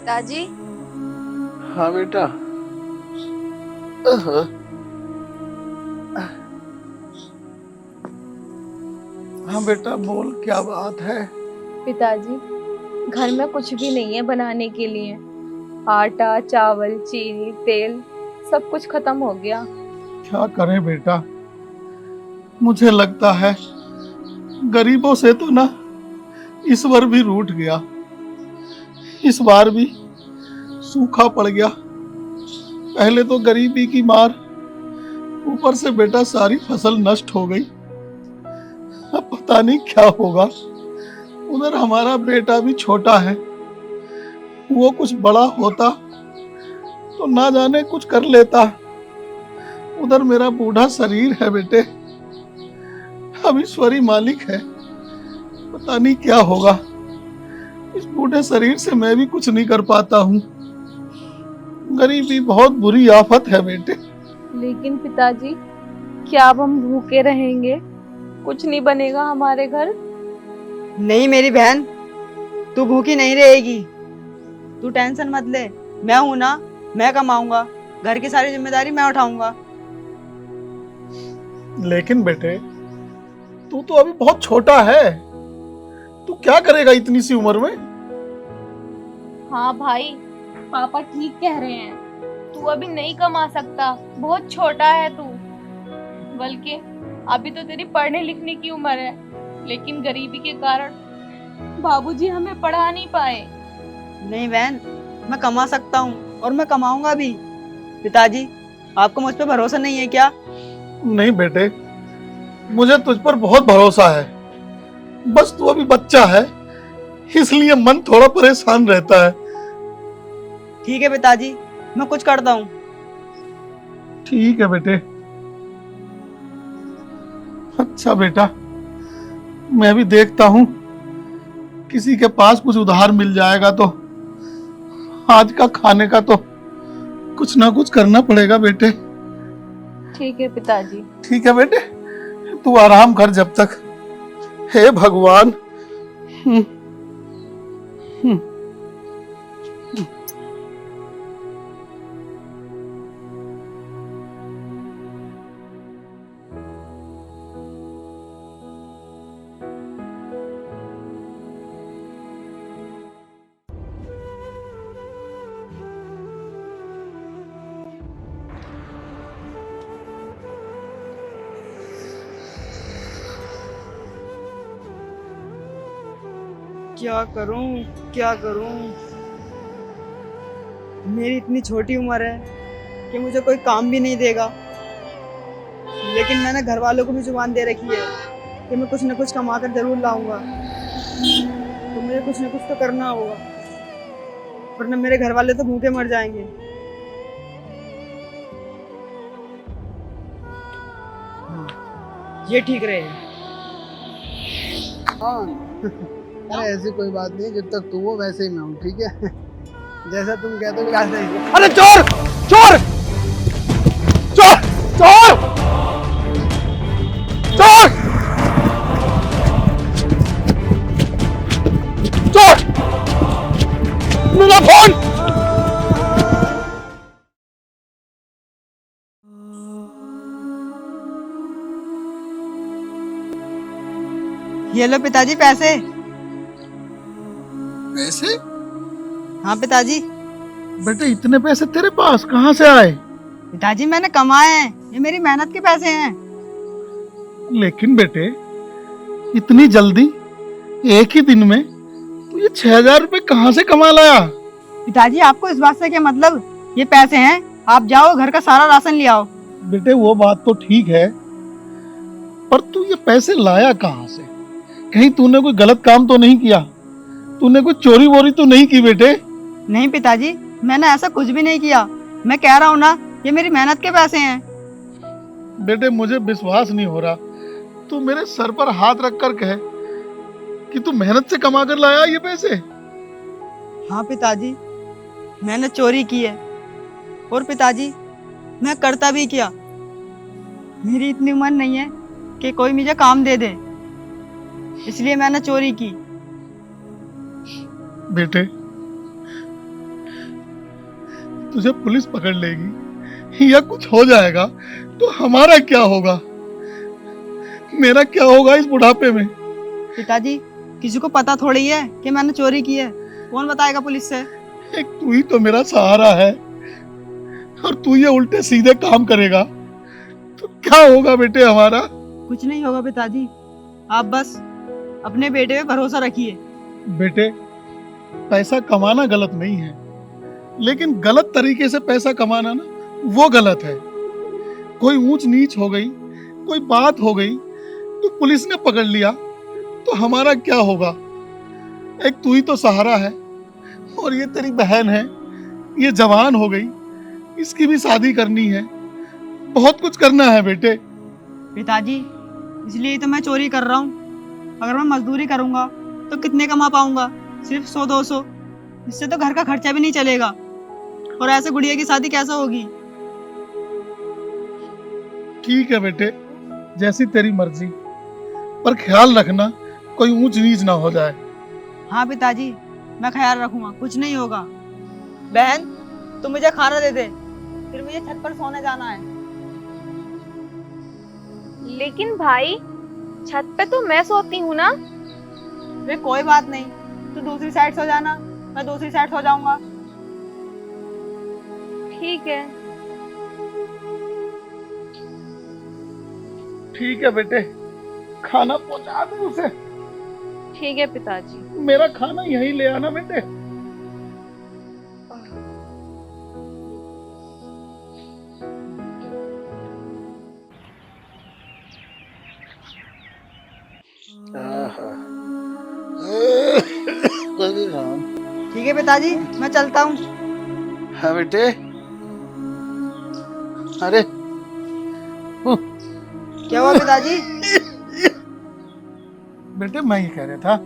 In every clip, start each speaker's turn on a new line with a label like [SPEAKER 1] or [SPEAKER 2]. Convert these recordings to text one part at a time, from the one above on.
[SPEAKER 1] पिताजी।
[SPEAKER 2] हाँ बेटा। हाँ बेटा, बोल क्या बात है।
[SPEAKER 1] पिताजी, घर में कुछ भी नहीं है बनाने के लिए। आटा, चावल, चीनी, तेल सब कुछ खत्म हो गया।
[SPEAKER 2] क्या करें बेटा, मुझे लगता है गरीबों से तो ना ईश्वर भी रूठ गया। इस बार भी सूखा पड़ गया। पहले तो गरीबी की मार, ऊपर से बेटा सारी फसल नष्ट हो गई। अब पता नहीं क्या होगा। उधर हमारा बेटा भी छोटा है, वो कुछ बड़ा होता तो ना जाने कुछ कर लेता। उधर मेरा बूढ़ा शरीर है बेटे, अब ईश्वरी मालिक है। पता नहीं क्या होगा। इस बूढ़े शरीर से मैं भी कुछ नहीं कर पाता हूँ। गरीबी बहुत बुरी आफत है बेटे।
[SPEAKER 1] लेकिन पिताजी, क्या अब हम भूखे रहेंगे? कुछ नहीं बनेगा हमारे घर?
[SPEAKER 3] नहीं मेरी बहन, तू भूखी नहीं रहेगी। तू टेंशन मत ले, मैं हूं ना। मैं कमाऊंगा, घर की सारी जिम्मेदारी मैं उठाऊंगा।
[SPEAKER 2] लेकिन बेटे, तू तो अभी बहुत छोटा है। तू क्या करेगा इतनी सी उम्र में?
[SPEAKER 1] हाँ भाई, पापा ठीक कह रहे हैं। तू अभी नहीं कमा सकता, बहुत छोटा है तू। बल्कि अभी तो तेरी पढ़ने लिखने की उम्र है। लेकिन गरीबी के कारण बाबूजी हमें पढ़ा नहीं पाए।
[SPEAKER 3] नहीं बहन, मैं कमा सकता हूँ और मैं कमाऊंगा भी। पिताजी, आपको मुझ पर भरोसा नहीं है क्या?
[SPEAKER 2] नहीं बेटे, मुझे तुझ पर बहुत भरोसा है। बस तू अभी बच्चा है, इसलिए मन थोड़ा परेशान रहता है।
[SPEAKER 3] ठीक है पिताजी, मैं कुछ करता हूँ।
[SPEAKER 2] ठीक है बेटे। अच्छा बेटा, मैं भी देखता हूँ किसी के पास कुछ उधार मिल जाएगा तो आज का खाने का तो कुछ ना कुछ करना पड़ेगा बेटे।
[SPEAKER 1] ठीक है पिताजी।
[SPEAKER 2] ठीक है बेटे, तू आराम कर जब तक। हे भगवान। हम्म, हम्म।
[SPEAKER 3] क्या करूं, क्या करूं? मेरी इतनी छोटी उम्र है कि मुझे कोई काम भी नहीं देगा। लेकिन मैंने घर वालों को भी जुबान दे रखी है कि मैं कुछ न कुछ कमा कर जरूर लाऊंगा। तो मुझे कुछ न कुछ तो करना होगा, वरना मेरे घर वाले तो भूखे मर जाएंगे। ये ठीक रहेगा।
[SPEAKER 4] हाँ। अरे ऐसी कोई बात नहीं, जब तक तू हो वैसे ही मैं हूँ, ठीक है। जैसा तुम कहते हो वैसा ही।
[SPEAKER 2] अरे चोर, चोर, चोर, चोर, चोर, चोर, मेरा फोन।
[SPEAKER 3] ये लो पिताजी पैसे।
[SPEAKER 4] वैसे
[SPEAKER 3] हाँ पिताजी।
[SPEAKER 2] बेटे, इतने पैसे तेरे पास कहाँ से आए?
[SPEAKER 3] पिताजी मैंने कमाए हैं, ये मेरी मेहनत के पैसे हैं।
[SPEAKER 2] लेकिन बेटे, इतनी जल्दी एक ही दिन में तू ये 6,000 रुपए कहाँ से कमा लाया?
[SPEAKER 3] पिताजी आपको इस बात से क्या मतलब? ये पैसे हैं, आप जाओ घर का सारा राशन ले आओ।
[SPEAKER 2] बेटे वो बात तो ठीक है, पर तू ये पैसे लाया कहाँ से? कहीं तूने कोई गलत काम तो नहीं किया? तूने कोई चोरी वोरी तो नहीं की बेटे?
[SPEAKER 3] नहीं पिताजी, मैंने ऐसा कुछ भी नहीं किया। मैं कह रहा हूँ ना, ये मेरी मेहनत के पैसे हैं।
[SPEAKER 2] बेटे मुझे विश्वास नहीं हो रहा। तू मेरे सर पर हाथ रख कर कहे कि तू मेहनत से कमा कर लाया ये पैसे।
[SPEAKER 3] हाँ पिताजी, मैंने चोरी की है। और पिताजी, मैं करता भी क्या? मेरी इतनी उम्र नहीं है कि कोई मुझे काम दे दे, इसलिए मैंने चोरी की।
[SPEAKER 2] बेटे तुझे पुलिस पकड़ लेगी या कुछ हो जाएगा तो हमारा क्या होगा? मेरा क्या होगा इस बुढ़ापे में?
[SPEAKER 3] पिताजी, किसी को पता थोड़ी है कि मैंने चोरी की है। कौन बताएगा पुलिस से?
[SPEAKER 2] एक तू ही तो मेरा सहारा है और तू ये उल्टे सीधे काम करेगा तो क्या होगा बेटे हमारा?
[SPEAKER 3] कुछ नहीं होगा पिताजी, आप बस अपने बेटे पे भरोसा रखिए।
[SPEAKER 2] बेटे, पैसा कमाना गलत नहीं है, लेकिन गलत तरीके से पैसा कमाना ना, वो गलत है। कोई ऊंच नीच हो गई, कोई बात हो गई तो पुलिस ने पकड़ लिया तो हमारा क्या होगा? एक तू ही तो सहारा है और ये तेरी बहन है, ये जवान हो गई, इसकी भी शादी करनी है, बहुत कुछ करना है बेटे।
[SPEAKER 3] पिताजी, इसलिए तो मैं चोरी कर रहा हूँ। अगर मैं मजदूरी करूंगा तो कितने कमा पाऊंगा? सिर्फ 100-200। इससे तो घर का खर्चा भी नहीं चलेगा। और ऐसे गुड़िया की शादी कैसे होगी?
[SPEAKER 2] ठीक है बेटे, जैसी तेरी मर्जी, पर ख्याल रखना कोई ऊंच नीच ना हो जाए।
[SPEAKER 3] हाँ पिताजी, मैं ख्याल रखूंगा, कुछ नहीं होगा। बहन, तू मुझे खाना दे दे, फिर मुझे छत पर सोने जाना है।
[SPEAKER 1] लेकिन भाई, छत पे तो मैं सोती हूँ ना।
[SPEAKER 3] वे कोई बात नहीं, तू दूसरी साइड सो जाना, मैं दूसरी साइड सो जाऊंगा।
[SPEAKER 1] ठीक है।
[SPEAKER 2] ठीक है बेटे, खाना पहुंचा दे उसे।
[SPEAKER 1] ठीक है पिताजी।
[SPEAKER 2] मेरा खाना यहीं ले आना बेटे।
[SPEAKER 3] ठीक है पिताजी, मैं चलता हूँ।
[SPEAKER 2] हाँ बेटे। अरे
[SPEAKER 3] क्या हुआ पिताजी?
[SPEAKER 2] बेटे, मैं ये कह रहा था,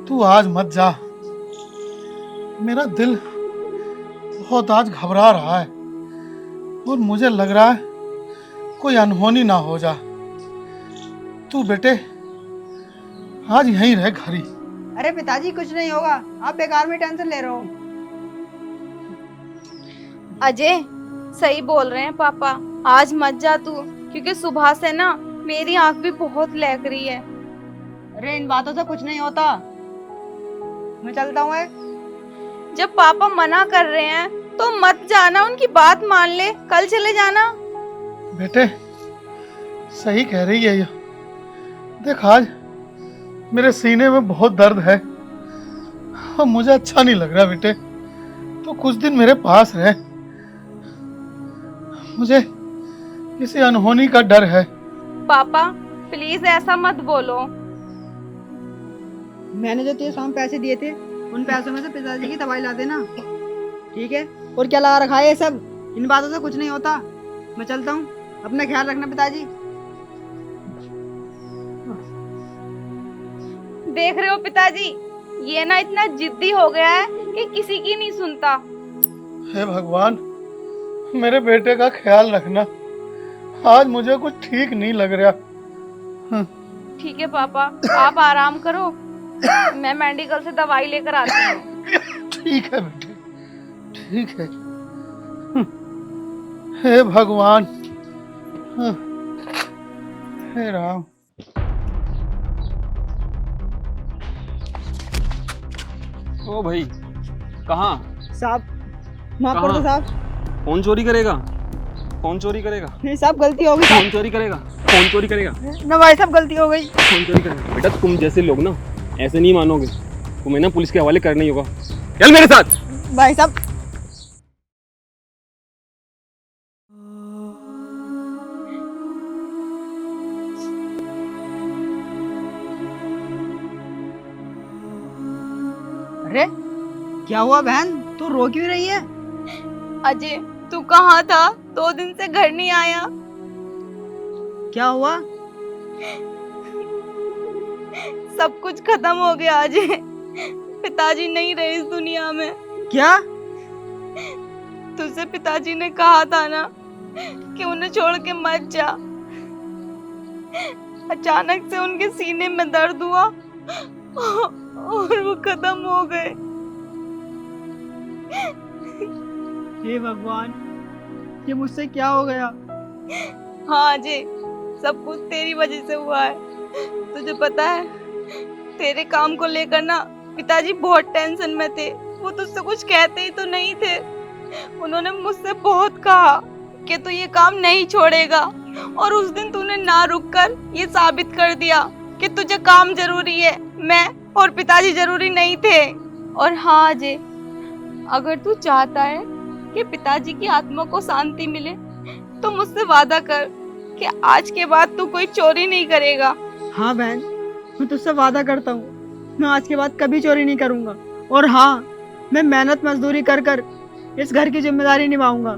[SPEAKER 2] तू आज मत जा। मेरा दिल बहुत आज घबरा रहा है और मुझे लग रहा है कोई अनहोनी ना हो जा। तू बेटे आज यहीं रह घर ही।
[SPEAKER 3] अरे पिताजी, कुछ नहीं होगा, आप बेकार में टेंशन ले रहे हो।
[SPEAKER 1] अजय, सही बोल रहे हैं पापा, आज मत जा तू, क्योंकि सुबह से ना मेरी आंख भी बहुत लग रही है।
[SPEAKER 3] अरे इन बातों से कुछ नहीं होता, मैं चलता हूँ।
[SPEAKER 1] जब पापा मना कर रहे हैं तो मत जाना, उनकी बात मान ले, कल चले जाना।
[SPEAKER 2] बेटे सही कह रही है ये। देख, आज मेरे सीने में बहुत दर्द है और मुझे अच्छा नहीं लग रहा बेटे, तो कुछ दिन मेरे पास रह। मुझे किसी अनहोनी का डर है।
[SPEAKER 1] पापा प्लीज ऐसा मत बोलो।
[SPEAKER 3] मैंने जो तुझे शाम पैसे दिए थे, उन पैसों में से पिताजी की दवाई ला देना, ठीक है? और क्या लगा रखा है ये सब? इन बातों से कुछ नहीं होता, मैं चलता हूँ। अपना ख्याल रखना पिताजी।
[SPEAKER 1] देख रहे हो पिताजी, ये ना इतना जिद्दी हो गया है कि किसी की नहीं सुनता।
[SPEAKER 2] हे भगवान, मेरे बेटे का ख्याल रखना, आज मुझे कुछ ठीक नहीं लग रहा।
[SPEAKER 1] ठीक है पापा, आप आराम करो, मैं मेडिकल से दवाई लेकर आती हूँ।
[SPEAKER 2] ठीक है बेटे, ठीक है। हे भगवान, हे राम।
[SPEAKER 5] ओ भाई, कहाँ?
[SPEAKER 3] साहब माफ कर दो साहब।
[SPEAKER 5] कौन चोरी करेगा? कौन चोरी करेगा?
[SPEAKER 3] नहीं साहब, गलती हो गई।
[SPEAKER 5] कौन चोरी करेगा? कौन चोरी करेगा?
[SPEAKER 3] ना भाई साहब, गलती हो गई।
[SPEAKER 5] कौन चोरी करेगा? बेटा तुम जैसे लोग ना ऐसे नहीं मानोगे, तुम्हें ना पुलिस के हवाले करना ही होगा। चल मेरे साथ।
[SPEAKER 3] भाई साहब, अरे क्या हुआ बहन, तू रो क्यों रही है?
[SPEAKER 1] अजय, तू कहाँ था? 2 दिन से घर नहीं आया।
[SPEAKER 3] क्या हुआ?
[SPEAKER 1] सब कुछ खत्म हो गया अजय, पिताजी नहीं रहे इस दुनिया में।
[SPEAKER 3] क्या?
[SPEAKER 1] तुझसे पिताजी ने कहा था ना कि उन्हें छोड़ के मत जा। अचानक से उनके सीने में दर्द हुआ और वो खत्म हो गए।
[SPEAKER 3] हे भगवान, ये मुझसे क्या हो गया?
[SPEAKER 1] हाँ अजय, सब कुछ तेरी वजह से हुआ है। तुझे पता है, तेरे काम को लेकर ना पिताजी बहुत टेंशन में थे। वो तुझसे कुछ कहते ही तो नहीं थे। उन्होंने मुझसे बहुत कहा कि तू ये काम नहीं छोड़ेगा, और उस दिन तूने ना रुककर ये साबित कर दिया कि तुझे काम जरूरी है, मैं और पिताजी जरूरी नहीं थे। और हाँ अजय, अगर तू चाहता है कि पिताजी की आत्मा को शांति मिले तो मुझसे वादा कर कि आज के बाद तू कोई चोरी नहीं करेगा।
[SPEAKER 3] हाँ बहन, मैं तुझसे वादा करता हूँ, मैं आज के बाद कभी चोरी नहीं करूँगा। और हाँ, मैं मेहनत मजदूरी कर कर इस घर की जिम्मेदारी निभाऊंगा।